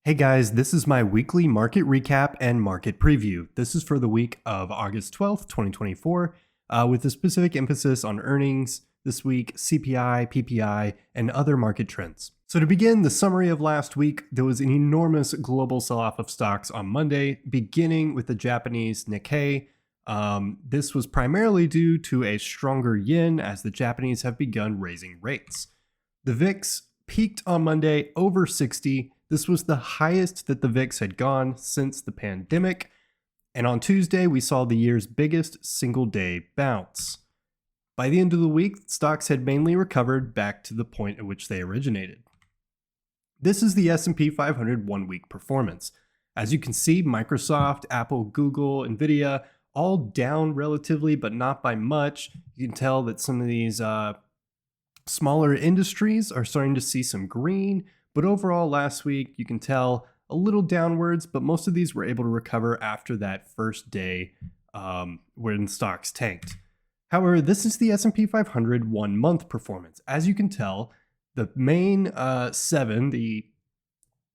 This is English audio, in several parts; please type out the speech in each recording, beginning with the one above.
Hey guys, this is my weekly market recap and market preview. This is for the week of August 12th, 2024, with a specific emphasis on earnings this week, CPI, PPI, and other market trends. So to begin the summary of last week, there was an enormous global sell-off of stocks on Monday, beginning with the Japanese Nikkei. This was primarily due to a stronger yen as the Japanese have begun raising rates. The VIX peaked on Monday over 60. This was the highest that the VIX had gone since the pandemic. And on Tuesday, we saw the year's biggest single day bounce. By the end of the week, stocks had mainly recovered back to the point at which they originated. This is the S&P 500 one-week performance. As you can see, Microsoft, Apple, Google, Nvidia, all down relatively, but not by much. You can tell that some of these smaller industries are starting to see some green, but overall last week you can tell a little downwards, but most of these were able to recover after that first day when stocks tanked. However, this is the S&P 500 1-month performance. As you can tell, the main seven, the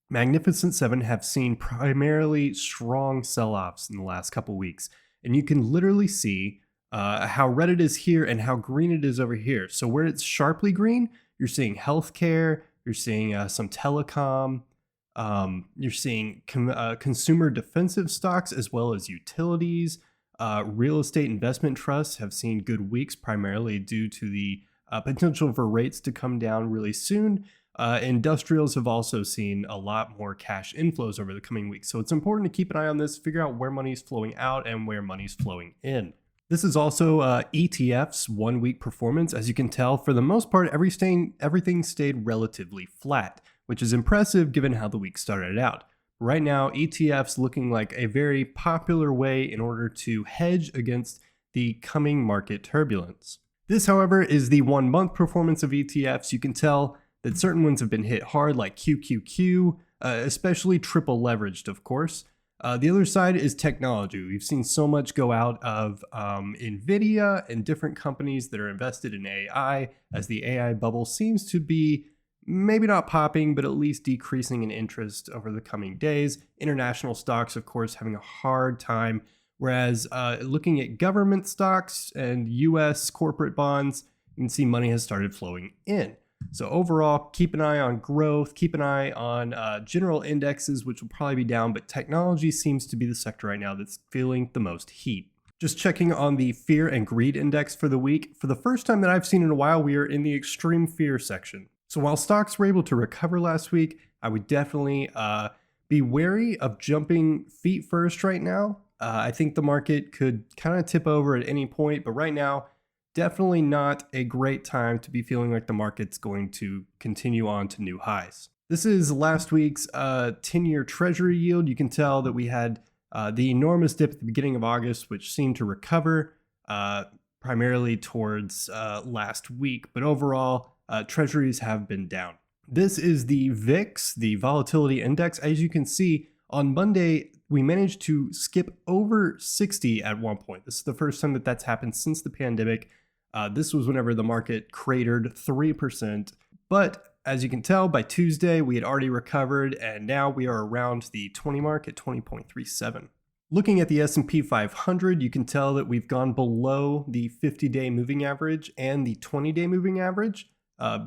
Magnificent Seven, have seen primarily strong sell-offs in the last couple weeks, and you can literally see how red it is here and how green it is over here. So where it's sharply green, you're seeing healthcare, you're seeing some telecom, you're seeing consumer defensive stocks as well as utilities. Real estate investment trusts have seen good weeks primarily due to the potential for rates to come down really soon. Industrials have also seen a lot more cash inflows over the coming weeks. So it's important to keep an eye on this, figure out where money's flowing out and where money's flowing in. This is also ETF's 1-week performance. As you can tell, for the most part, everything stayed relatively flat, which is impressive given how the week started out. Right now, ETF's looking like a very popular way in order to hedge against the coming market turbulence. This, however, is the 1-month performance of ETFs. You can tell that certain ones have been hit hard, like QQQ, especially triple leveraged, of course. The other side is technology. We've seen so much go out of Nvidia and different companies that are invested in AI, as the AI bubble seems to be maybe not popping, but at least decreasing in interest over the coming days. International stocks, of course, having a hard time, whereas looking at government stocks and US corporate bonds, you can see money has started flowing in. So overall, keep an eye on growth, keep an eye on general indexes, which will probably be down, but technology seems to be the sector right now that's feeling the most heat. Just checking on the fear and greed index for the week. For the first time that I've seen in a while, we are in the extreme fear section. So while stocks were able to recover last week, I would definitely be wary of jumping feet first right now. I think the market could kind of tip over at any point, but right now, definitely not a great time to be feeling like the market's going to continue on to new highs. This is last week's 10-year treasury yield. You can tell that we had the enormous dip at the beginning of August, which seemed to recover primarily towards last week. But overall, treasuries have been down. This is the VIX, the volatility index. As you can see, on Monday, we managed to skip over 60 at one point. This is the first time that that's happened since the pandemic. This was whenever the market cratered 3%. But as you can tell, by Tuesday, we had already recovered, and now we are around the 20 mark at 20.37. Looking at the S&P 500, you can tell that we've gone below the 50-day moving average and the 20-day moving average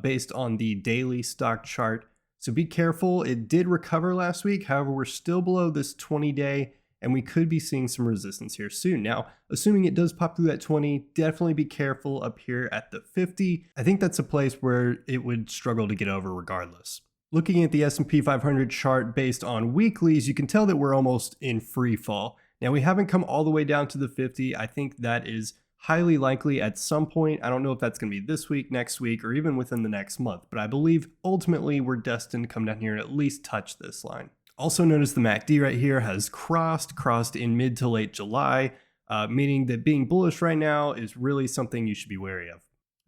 based on the daily stock chart. So be careful. It did recover last week. However, we're still below this 20-day, and we could be seeing some resistance here soon. Now, assuming it does pop through that 20, definitely be careful up here at the 50. I think that's a place where it would struggle to get over regardless. Looking at the S&P 500 chart based on weeklies, you can tell that we're almost in free fall. Now, we haven't come all the way down to the 50. I think that is highly likely at some point. I don't know if that's going to be this week, next week, or even within the next month, but I believe ultimately we're destined to come down here and at least touch this line. Also notice the MACD right here has crossed in mid to late July, meaning that being bullish right now is really something you should be wary of.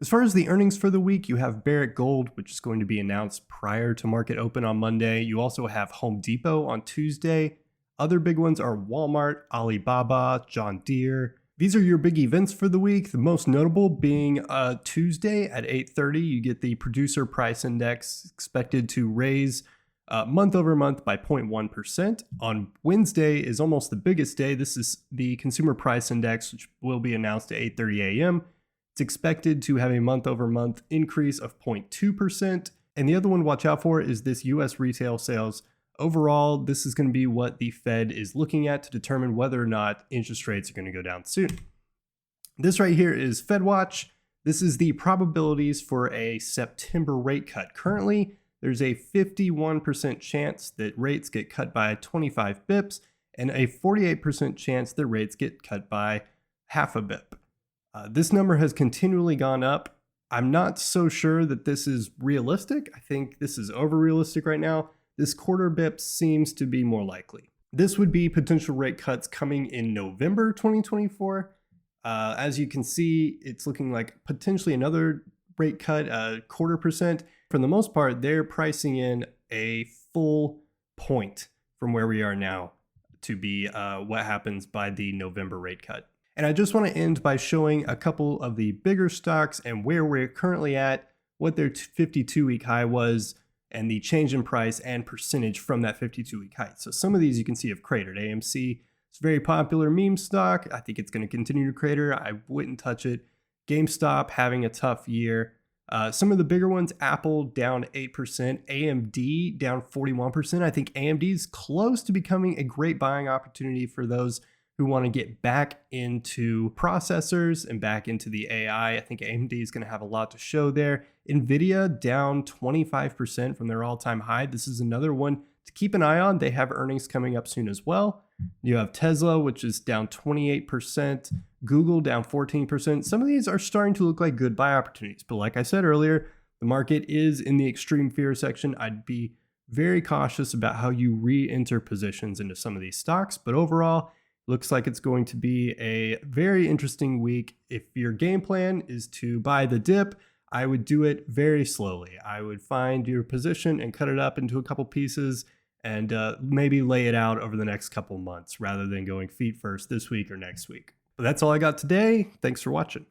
As far as the earnings for the week, you have Barrick Gold, which is going to be announced prior to market open on Monday. You also have Home Depot on Tuesday. Other big ones are Walmart, Alibaba, John Deere. These are your big events for the week, the most notable being Tuesday at 8:30. You get the producer price index expected to raise month over month by 0.1%. On Wednesday is almost the biggest day. This is the Consumer Price Index, which will be announced at 8:30 a.m. It's expected to have a month over month increase of 0.2%. And the other one to watch out for is this US retail sales. Overall, this is going to be what the Fed is looking at to determine whether or not interest rates are going to go down soon. This right here is FedWatch. This is the probabilities for a September rate cut. Currently, there's a 51% chance that rates get cut by 25 bips and a 48% chance that rates get cut by half a bip. This number has continually gone up. I'm not so sure that this is realistic. I think this is over realistic right now. This quarter bip seems to be more likely. This would be potential rate cuts coming in November 2024. As you can see, it's looking like potentially another rate cut, a 0.25%. For the most part, they're pricing in a full point from where we are now to be what happens by the November rate cut. And I just want to end by showing a couple of the bigger stocks and where we're currently at, what their 52-week high was, and the change in price and percentage from that 52-week high. So some of these you can see have cratered. AMC, it's a very popular meme stock. I think it's going to continue to crater. I wouldn't touch it. GameStop having a tough year. Some of the bigger ones, Apple down 8%, AMD down 41%. I think AMD is close to becoming a great buying opportunity for those who want to get back into processors and back into the AI. I think AMD is going to have a lot to show there. Nvidia down 25% from their all-time high. This is another one to keep an eye on. They have earnings coming up soon as well. You have Tesla, which is down 28%. Google down 14%. Some of these are starting to look like good buy opportunities. But like I said earlier, the market is in the extreme fear section. I'd be very cautious about how you re-enter positions into some of these stocks. But overall, looks like it's going to be a very interesting week. If your game plan is to buy the dip, I would do it very slowly. I would find your position and cut it up into a couple pieces and maybe lay it out over the next couple months rather than going feet first this week or next week. But that's all I got today. Thanks for watching.